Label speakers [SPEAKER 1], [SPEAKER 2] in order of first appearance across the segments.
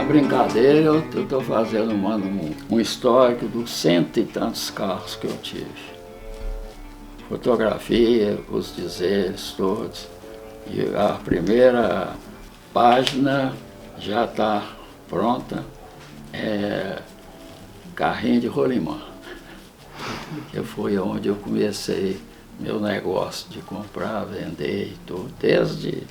[SPEAKER 1] Na brincadeira, eu estou fazendo um histórico dos cento e tantos carros que eu tive. Fotografia, os dizeres todos. E a primeira página já está pronta, é carrinho de rolimã, que foi onde eu comecei meu negócio de comprar, vender e tudo. Desde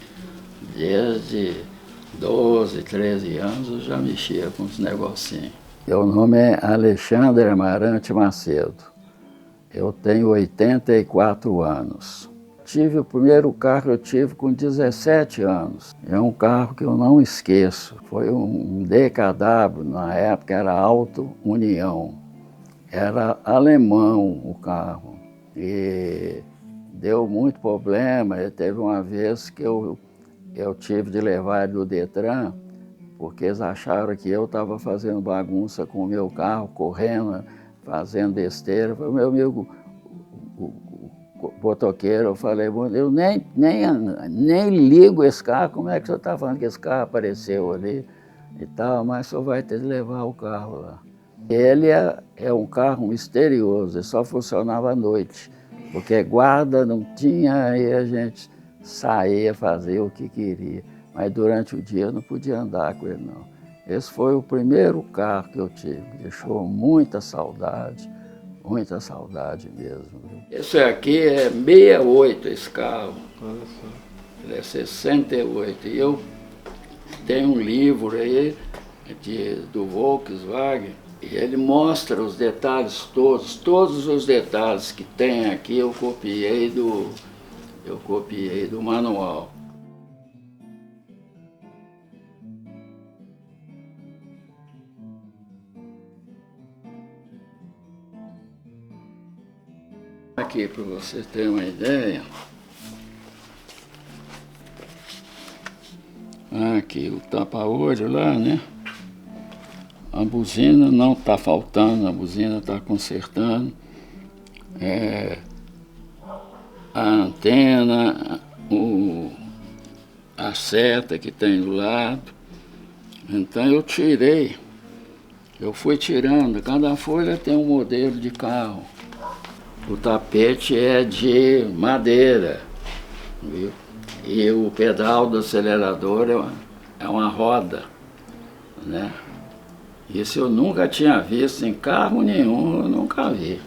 [SPEAKER 1] 12, 13 anos eu já mexia com os negocinhos. Meu nome é Alexandre Amarante Macedo. Eu tenho 84 anos. O primeiro carro eu tive com 17 anos. É um carro que eu não esqueço. Foi um DKW, na época era Auto União. Era alemão o carro. E deu muito problema. Teve uma vez que eu tive de levar ele do Detran, porque eles acharam que eu estava fazendo bagunça com o meu carro, correndo, fazendo besteira. Foi o meu amigo, o motoqueiro, eu falei, eu nem ligo esse carro, como é que você está falando que esse carro apareceu ali e tal, mas só vai ter que levar o carro lá. Ele é um carro misterioso, ele só funcionava à noite, porque guarda não tinha, aí a gente saía, fazia o que queria, mas durante o dia eu não podia andar com ele não. Esse foi o primeiro carro que eu tive, deixou muita saudade mesmo. Esse aqui é 68, esse carro. Ele é 68. E eu tenho um livro aí do Volkswagen, e ele mostra os detalhes todos os detalhes que tem aqui eu copiei do manual. Aqui, para você ter uma ideia, aqui o tapa-olho lá, né? A buzina não está faltando, a buzina está consertando. A antena, a seta que tem do lado. Então eu fui tirando, cada folha tem um modelo de carro. O tapete é de madeira, viu? E o pedal do acelerador é uma roda, né? Isso eu nunca tinha visto em carro nenhum, eu nunca vi.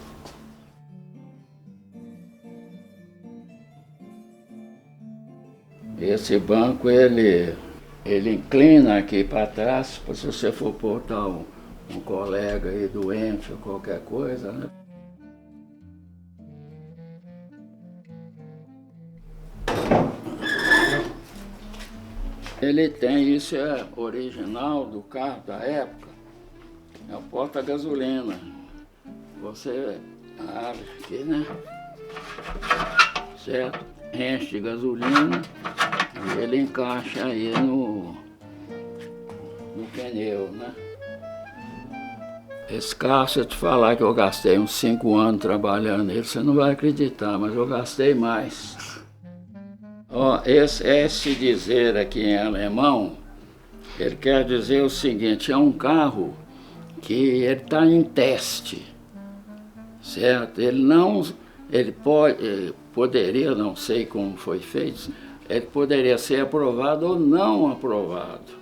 [SPEAKER 1] Esse banco, ele inclina aqui para trás, se você for botar um colega aí doente ou qualquer coisa, né? Ele tem, isso é original do carro da época, é o porta-gasolina. Você abre aqui, né? Certo? Enche de gasolina e ele encaixa aí no pneu, né? Esse carro, se eu te falar que eu gastei uns 5 anos trabalhando nele, você não vai acreditar, mas eu gastei mais. Ó, esse dizer aqui em alemão, ele quer dizer o seguinte, é um carro que ele está em teste, certo? Ele poderia, não sei como foi feito, ele poderia ser aprovado ou não aprovado.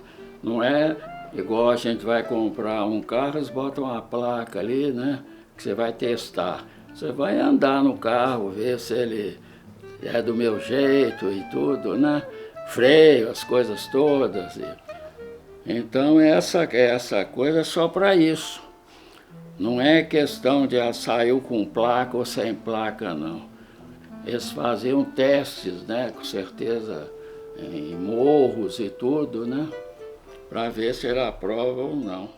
[SPEAKER 1] Não é igual a gente vai comprar um carro, eles botam uma placa ali, né, que você vai testar. Você vai andar no carro, ver se ele é do meu jeito e tudo, né? Freio, as coisas todas. Então essa coisa é só para isso. Não é questão de saiu com placa ou sem placa, não. Eles faziam testes, né? Com certeza, em morros e tudo, né? Para ver se ele aprova ou não.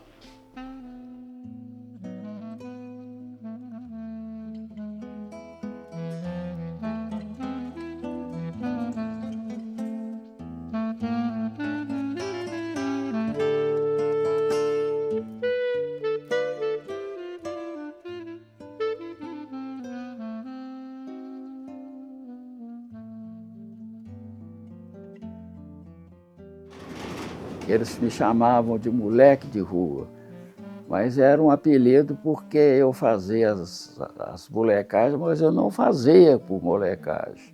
[SPEAKER 1] Eles me chamavam de moleque de rua, mas era um apelido porque eu fazia as molecagens, mas eu não fazia por molecagem.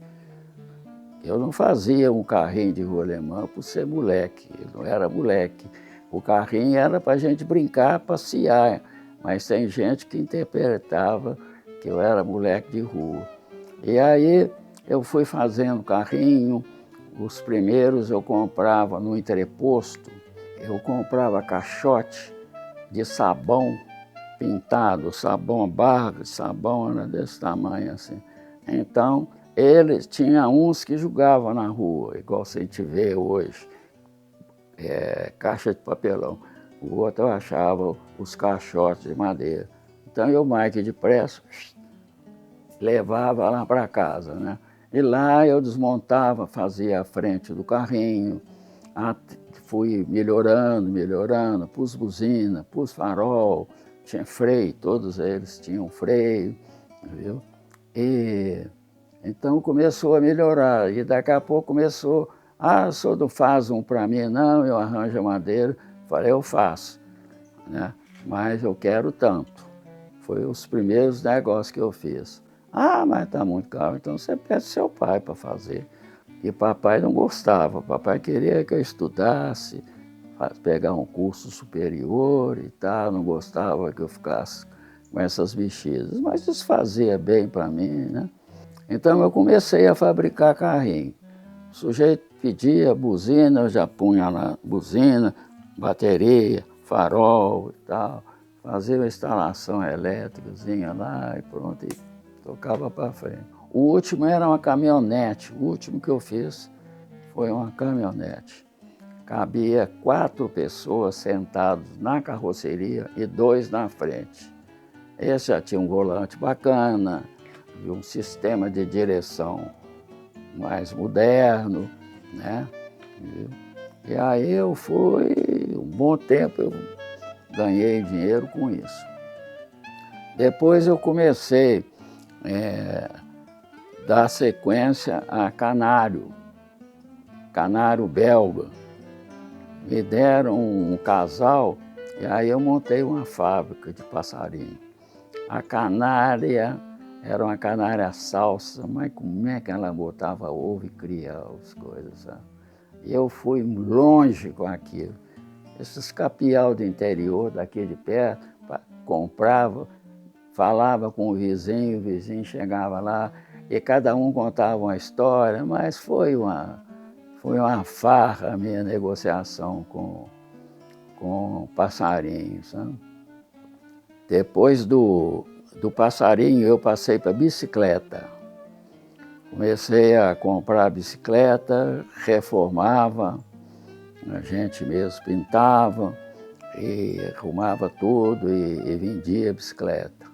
[SPEAKER 1] Eu não fazia um carrinho de rua alemã por ser moleque, eu não era moleque. O carrinho era para a gente brincar, passear, mas tem gente que interpretava que eu era moleque de rua. E aí eu fui fazendo carrinho, os primeiros eu comprava no entreposto, eu comprava caixote de sabão pintado, sabão, barra de sabão era desse tamanho assim. Então, eles tinha uns que jogavam na rua, igual a gente vê hoje, caixa de papelão. O outro eu achava os caixotes de madeira. Então eu, mais que depressa, levava lá para casa, né? E lá eu desmontava, fazia a frente do carrinho, fui melhorando, pus buzina, pus farol, tinha freio, todos eles tinham freio, viu? E então começou a melhorar, e daqui a pouco começou, o senhor não faz um para mim não, eu arranjo a madeira. Falei, eu faço, né? Mas eu quero tanto. Foi os primeiros negócios que eu fiz. Mas está muito caro, então você pede seu pai para fazer. E papai não gostava, papai queria que eu estudasse, pegar um curso superior e tal, não gostava que eu ficasse com essas mexidas, mas isso fazia bem para mim, né? Então eu comecei a fabricar carrinho. O sujeito pedia buzina, eu já punha na buzina, bateria, farol e tal, fazia uma instalação elétricazinha lá e pronto, e tocava para frente. O último era uma caminhonete, o último que eu fiz foi uma caminhonete. Cabia 4 pessoas sentadas na carroceria e 2 na frente. Esse já tinha um volante bacana, e um sistema de direção mais moderno, né? E aí eu fui, um bom tempo eu ganhei dinheiro com isso. Depois eu comecei a dar sequência a canário belga. Me deram um casal e aí eu montei uma fábrica de passarinho. A canária era uma canária salsa, mas como é que ela botava ovo e criava as coisas, sabe? E eu fui longe com aquilo. Esses capial do interior, daqui de perto, comprava, falava com o vizinho chegava lá, e cada um contava uma história, mas foi uma farra a minha negociação com passarinho, sabe? Depois do passarinho, eu passei para bicicleta. Comecei a comprar bicicleta, reformava, a gente mesmo pintava e arrumava tudo e vendia a bicicleta.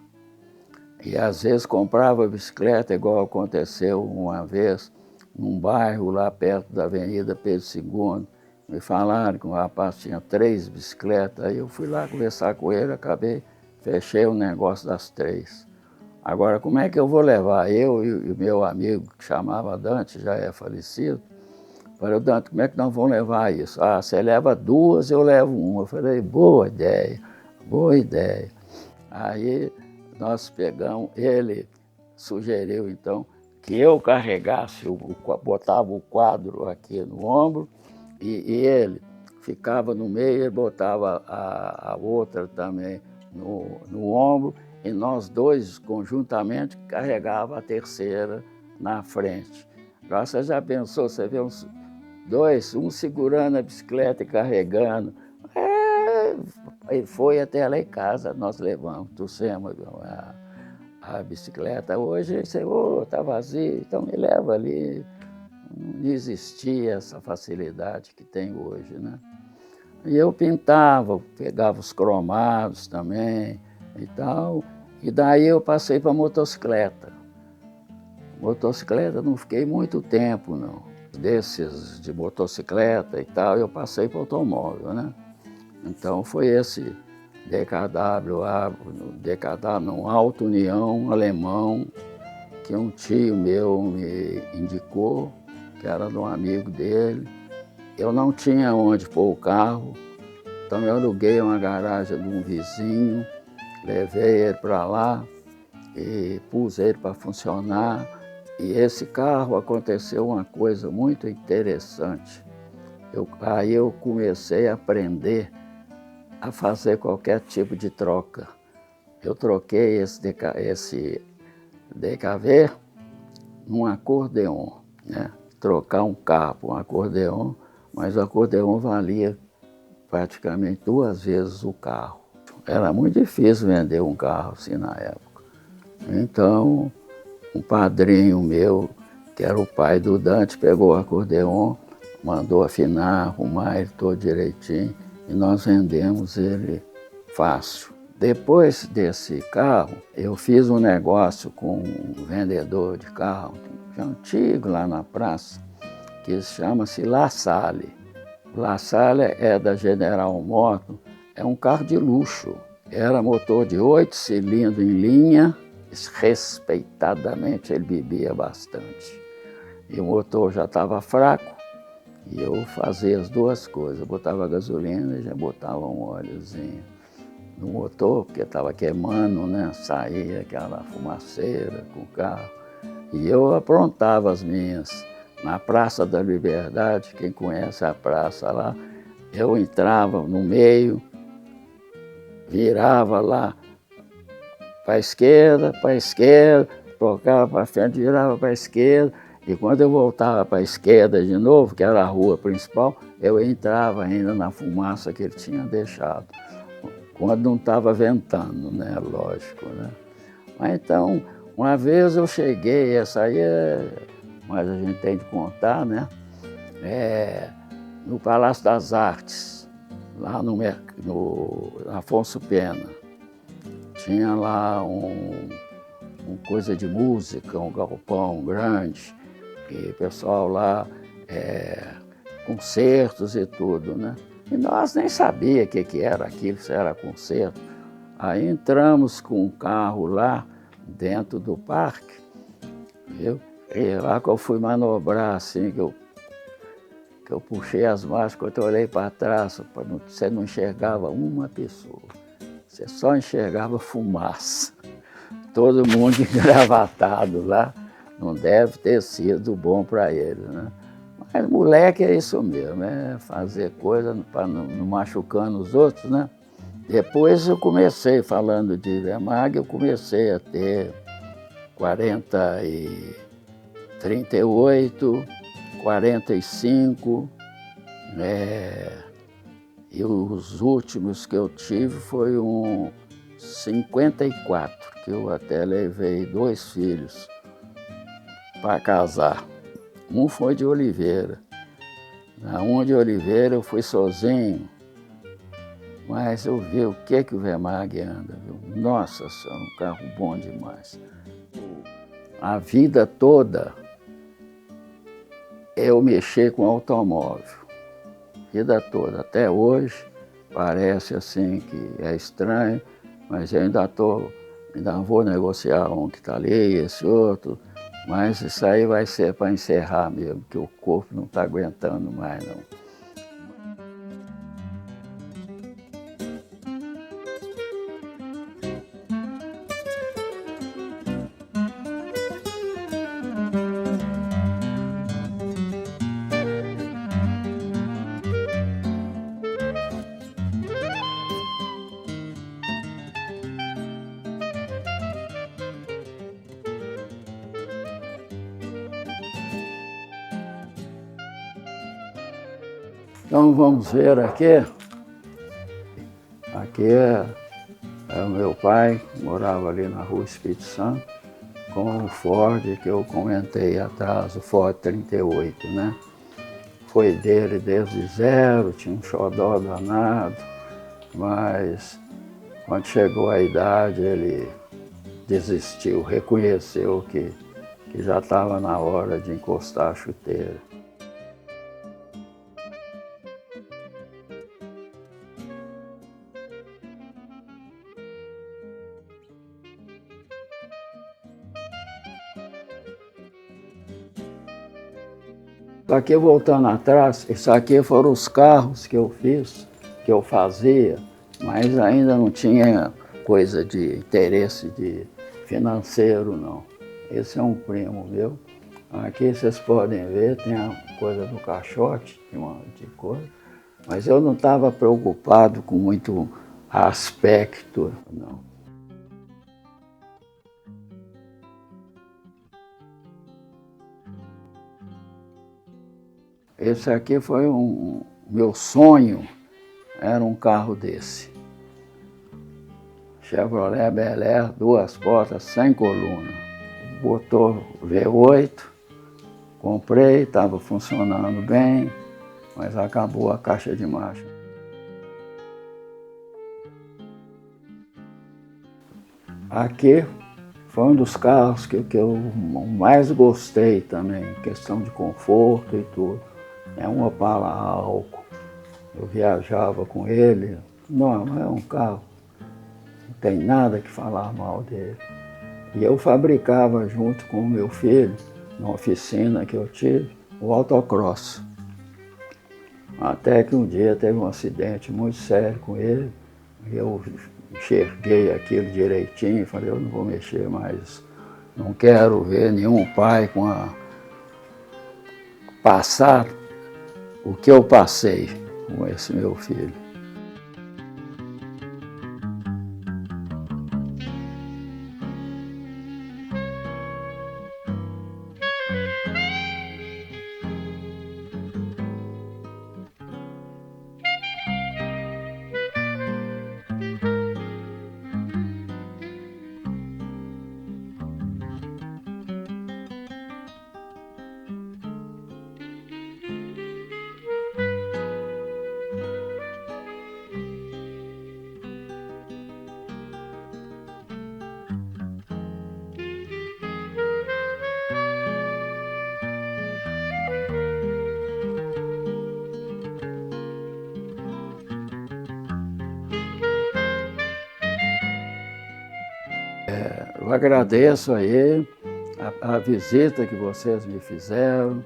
[SPEAKER 1] E às vezes comprava a bicicleta, igual aconteceu uma vez, num bairro lá perto da Avenida Pedro II. Me falaram que o rapaz tinha 3 bicicletas, aí eu fui lá conversar com ele, fechei o negócio das 3. Agora, como é que eu vou levar? Eu e o meu amigo, que chamava Dante, já é falecido, falei, Dante, como é que nós vamos levar isso? Você leva 2, eu levo 1. Eu falei, boa ideia, boa ideia. Aí nós pegamos, ele sugeriu então que eu carregasse, botava o quadro aqui no ombro e ele ficava no meio e botava a outra também no ombro, e nós dois conjuntamente carregava a terceira na frente. Agora você já pensou, você vê uns dois, um segurando a bicicleta e carregando. Ele foi até lá em casa, nós levamos, trouxemos a bicicleta. Hoje você, está vazio, então me leva ali. Não existia essa facilidade que tem hoje, né? E eu pintava, pegava os cromados também e tal. E daí eu passei para motocicleta. Motocicleta não fiquei muito tempo, não. Desses de motocicleta e tal, eu passei para automóvel, né? Então foi esse DKW, um Alto União alemão, que um tio meu me indicou, que era de um amigo dele. Eu não tinha onde pôr o carro, então eu aluguei uma garagem de um vizinho, levei ele para lá e pus ele para funcionar. E esse carro aconteceu uma coisa muito interessante. Aí eu comecei a aprender a fazer qualquer tipo de troca. Eu troquei esse DKV num acordeon, né? Trocar um carro por um acordeon, mas o acordeon valia praticamente 2 vezes o carro. Era muito difícil vender um carro assim na época. Então, um padrinho meu, que era o pai do Dante, pegou o acordeon, mandou afinar, arrumar ele todo direitinho, e nós vendemos ele fácil. Depois desse carro, eu fiz um negócio com um vendedor de carro antigo lá na praça, que chama-se La Salle. La Salle é da General Motors, é um carro de luxo. Era motor de 8 cilindros em linha, respeitadamente ele bebia bastante. E o motor já estava fraco, e eu fazia as 2 coisas. Eu botava gasolina e já botava um óleozinho no motor, porque estava queimando, né? Saía aquela fumaceira com o carro. E eu aprontava as minhas. Na Praça da Liberdade, quem conhece a praça lá, eu entrava no meio, virava lá para a esquerda, tocava para frente, virava para a esquerda, e quando eu voltava para a esquerda de novo, que era a rua principal, eu entrava ainda na fumaça que ele tinha deixado, quando não estava ventando, né, lógico, né. Mas então, uma vez eu cheguei, essa aí mas a gente tem de contar, né, no Palácio das Artes, lá no Afonso Pena. Tinha lá um coisa de música, um galpão grande, e o pessoal lá, concertos e tudo, né? E nós nem sabíamos o que era aquilo, se era concerto. Aí entramos com um carro lá dentro do parque, viu? E lá que eu fui manobrar, assim, que eu puxei as marchas, quando eu olhei para trás, você não enxergava uma pessoa, você só enxergava fumaça. Todo mundo engravatado lá, não deve ter sido bom para ele, né? Mas moleque é isso mesmo, é fazer coisa para não machucando os outros, né? Depois eu comecei, falando de Wehrmacht, eu comecei a ter 38, 45, e os últimos que eu tive foi um 54, que eu até levei 2 filhos para casar. Um foi de Oliveira. Na uma de Oliveira eu fui sozinho, mas eu vi o que o Wehrmacht anda, viu? Nossa Senhora, um carro bom demais. A vida toda eu mexi com automóvel, vida toda, até hoje. Parece assim que é estranho, mas eu ainda vou negociar um que está ali, esse outro, mas isso aí vai ser para encerrar mesmo, que o corpo não está aguentando mais não. Então vamos ver aqui. Aqui é o meu pai, que morava ali na Rua Espírito Santo, com o Ford que eu comentei atrás, o Ford 38, né? Foi dele desde zero, tinha um xodó danado, mas quando chegou a idade ele desistiu, reconheceu que já estava na hora de encostar a chuteira. Aqui voltando atrás, isso aqui foram os carros que eu fiz, que eu fazia, mas ainda não tinha coisa de interesse de financeiro, não. Esse é um primo meu. Aqui vocês podem ver, tem a coisa do caixote, de coisa, mas eu não estava preocupado com muito aspecto, não. Esse aqui foi meu sonho, era um carro desse. Chevrolet Bel Air, 2 portas, sem coluna. Motor V8, comprei, estava funcionando bem, mas acabou a caixa de marcha. Aqui foi um dos carros que eu mais gostei também, questão de conforto e tudo. É um Opala Alco. Eu viajava com ele. Não, é um carro, não tem nada que falar mal dele. E eu fabricava junto com o meu filho, na oficina que eu tive, o autocross. Até que um dia teve um acidente muito sério com ele, e eu enxerguei aquilo direitinho e falei, eu não vou mexer mais, não quero ver nenhum pai passar o que eu passei com esse meu filho. Eu agradeço aí a visita que vocês me fizeram.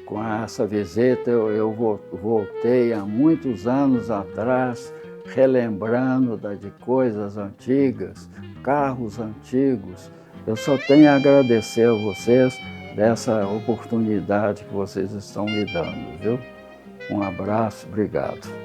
[SPEAKER 1] Com essa visita eu voltei há muitos anos atrás, relembrando de coisas antigas, carros antigos. Eu só tenho a agradecer a vocês dessa oportunidade que vocês estão me dando, viu? Um abraço, obrigado.